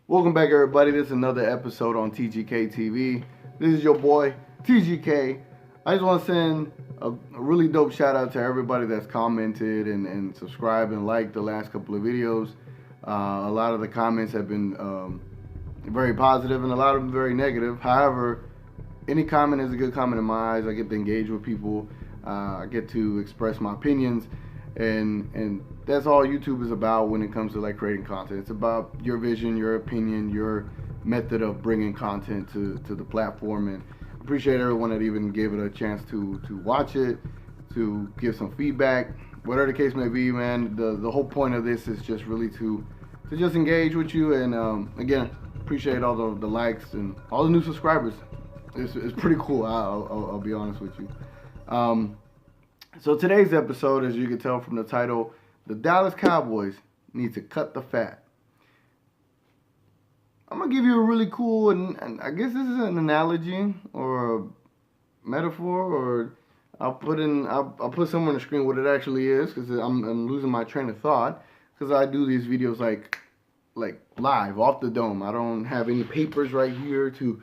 Welcome back, everybody. This is another episode on TGK TV. This is your boy, TGK. I just want to send a really dope shout out to everybody that's commented and subscribed and liked the last couple of videos. A lot of the comments have been very positive and a lot of them very negative. However, any comment is a good comment in my eyes. I get to engage with people. I get to express my opinions. And that's all YouTube is about when it comes to like creating content. It's about your vision, your opinion, your method of bringing content to the platform. And appreciate everyone that even gave it a chance to watch it, to give some feedback, whatever the case may be, man. The whole point of this is just really to just engage with you. And again, appreciate all the likes and all the new subscribers. It's pretty cool. I'll be honest with you. So today's episode, as you can tell from the title, the Dallas Cowboys need to cut the fat. I'm going to give you a really cool, and I guess this is an analogy or a metaphor, or I'll put somewhere on the screen what it actually is, because I'm losing my train of thought, because I do these videos like live, off the dome. I don't have any papers right here to,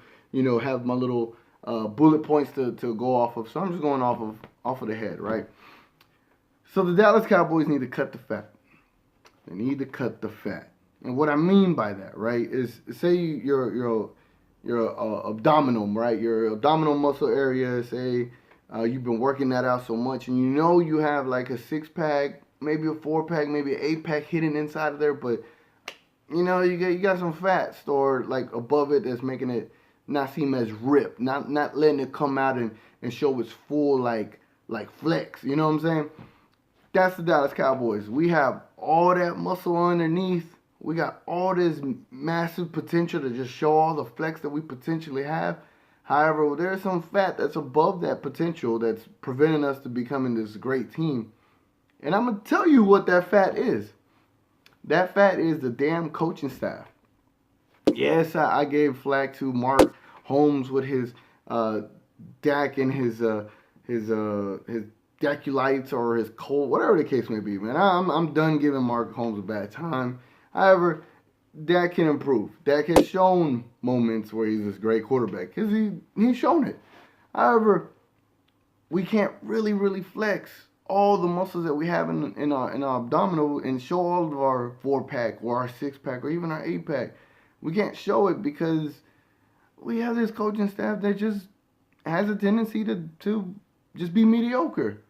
have my little bullet points to go off of, so I'm just going off of the head, right? So the Dallas Cowboys need to cut the fat. They need to cut the fat. And what I mean by that, right, is say your abdominal, right? Your abdominal muscle area, say you've been working that out so much and you have like a 6-pack, maybe a 4-pack, maybe an 8-pack hidden inside of there, but you got some fat stored like above it that's making it not seem as ripped, not letting it come out and show its full like flex. You know what I'm saying? That's the Dallas Cowboys. We have all that muscle underneath. We got all this massive potential to just show all the flex that we potentially have. However, there's some fat that's above that potential that's preventing us to becoming this great team. And I'm going to tell you what that fat is. That fat is the damn coaching staff. Yes, I gave flack to Mark Holmes with his Dak and his Daculites or his cold, whatever the case may be, man. I'm done giving Mark Holmes a bad time. However, Dak can improve. Dak has shown moments where he's this great quarterback because he's shown it. However, we can't really flex all the muscles that we have in our abdominal and show all of our 4-pack or our 6-pack or even our 8-pack. We can't show it because we have this coaching staff that just has a tendency to just be mediocre.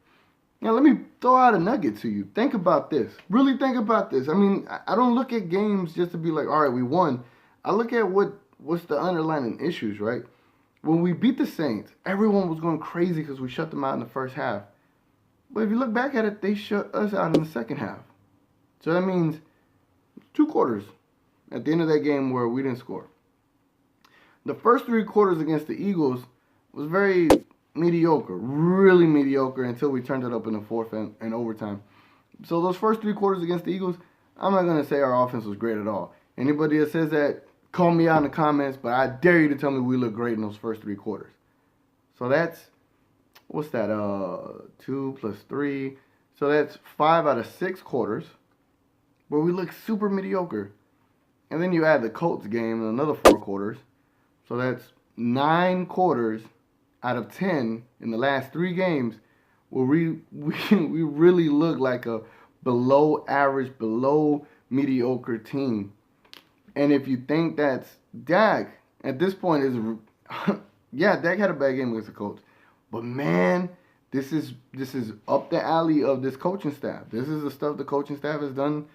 Now, let me throw out a nugget to you. Think about this. Really think about this. I mean, I don't look at games just to be like, all right, we won. I look at what's the underlying issues, right? When we beat the Saints, everyone was going crazy because we shut them out in the first half. But if you look back at it, they shut us out in the second half. So that means 2 quarters at the end of that game where we didn't score. The first 3 quarters against the Eagles was very mediocre, really mediocre, until we turned it up in the fourth and overtime. So those first 3 quarters against the Eagles, I'm not going to say our offense was great at all. Anybody that says that, call me out in the comments, but I dare you to tell me we look great in those first 3 quarters. So that's, what's that, 2 plus 3. So that's 5 out of 6 quarters where we look super mediocre. And then you add the Colts game and another 4 quarters. So that's 9 quarters out of 10 in the last 3 games where we really look like a below average, below mediocre team. And if you think that's Dak, at this point is yeah, Dak had a bad game against the Colts. But man, this is up the alley of this coaching staff. This is the stuff the coaching staff has done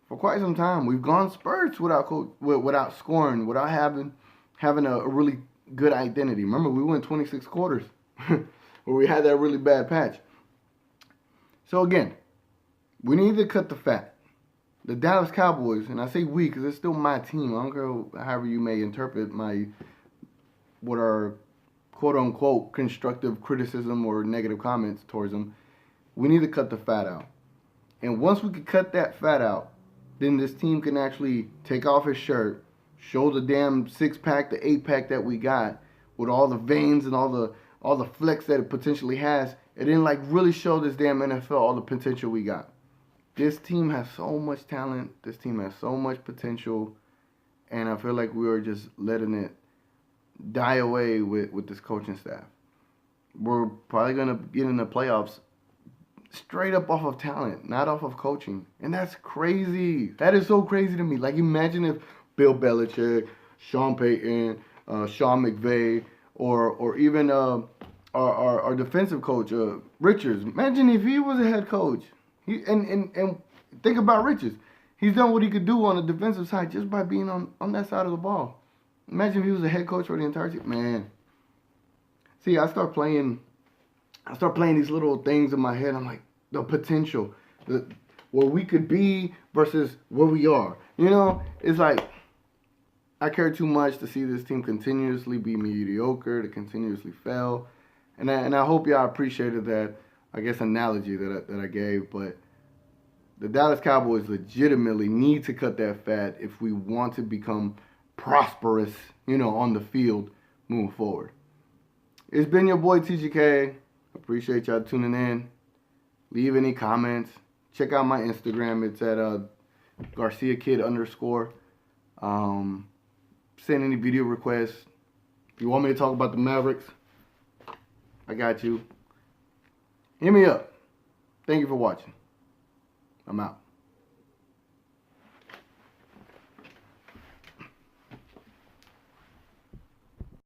for quite some time. We've gone spurts without scoring, without having a really good identity. Remember, we went 26 quarters where we had that really bad patch. So again, we need to cut the fat. The Dallas Cowboys, and I say we because it's still my team. I don't care however you may interpret what are quote unquote constructive criticism or negative comments towards them. We need to cut the fat out. And once we can cut that fat out, then this team can actually take off his shirt, show the damn 6-pack, the 8-pack that we got with all the veins and all the flex that it potentially has, and then like really show this damn NFL all the potential we got. This team has so much talent. This team has so much potential. and I feel like we were just letting it die away with this coaching staff. We're probably gonna get in the playoffs straight up off of talent, not off of coaching, and that's crazy. That is so crazy to me. Like, imagine if Bill Belichick, Sean Payton, Sean McVay, or even our defensive coach Richards. Imagine if he was a head coach. And think about Richards. He's done what he could do on the defensive side just by being on that side of the ball. Imagine if he was a head coach for the entire team. Man. See, I start playing these little things in my head. I'm like, the potential, where we could be versus where we are. You know, it's like, I care too much to see this team continuously be mediocre, to continuously fail. And I hope y'all appreciated that, I guess, analogy that I gave. But the Dallas Cowboys legitimately need to cut that fat if we want to become prosperous, on the field moving forward. It's been your boy TGK. Appreciate y'all tuning in. Leave any comments. Check out my Instagram. It's at GarciaKid_. Send any video requests. If you want me to talk about the Mavericks, I got you. Hit me up. Thank you for watching. I'm out.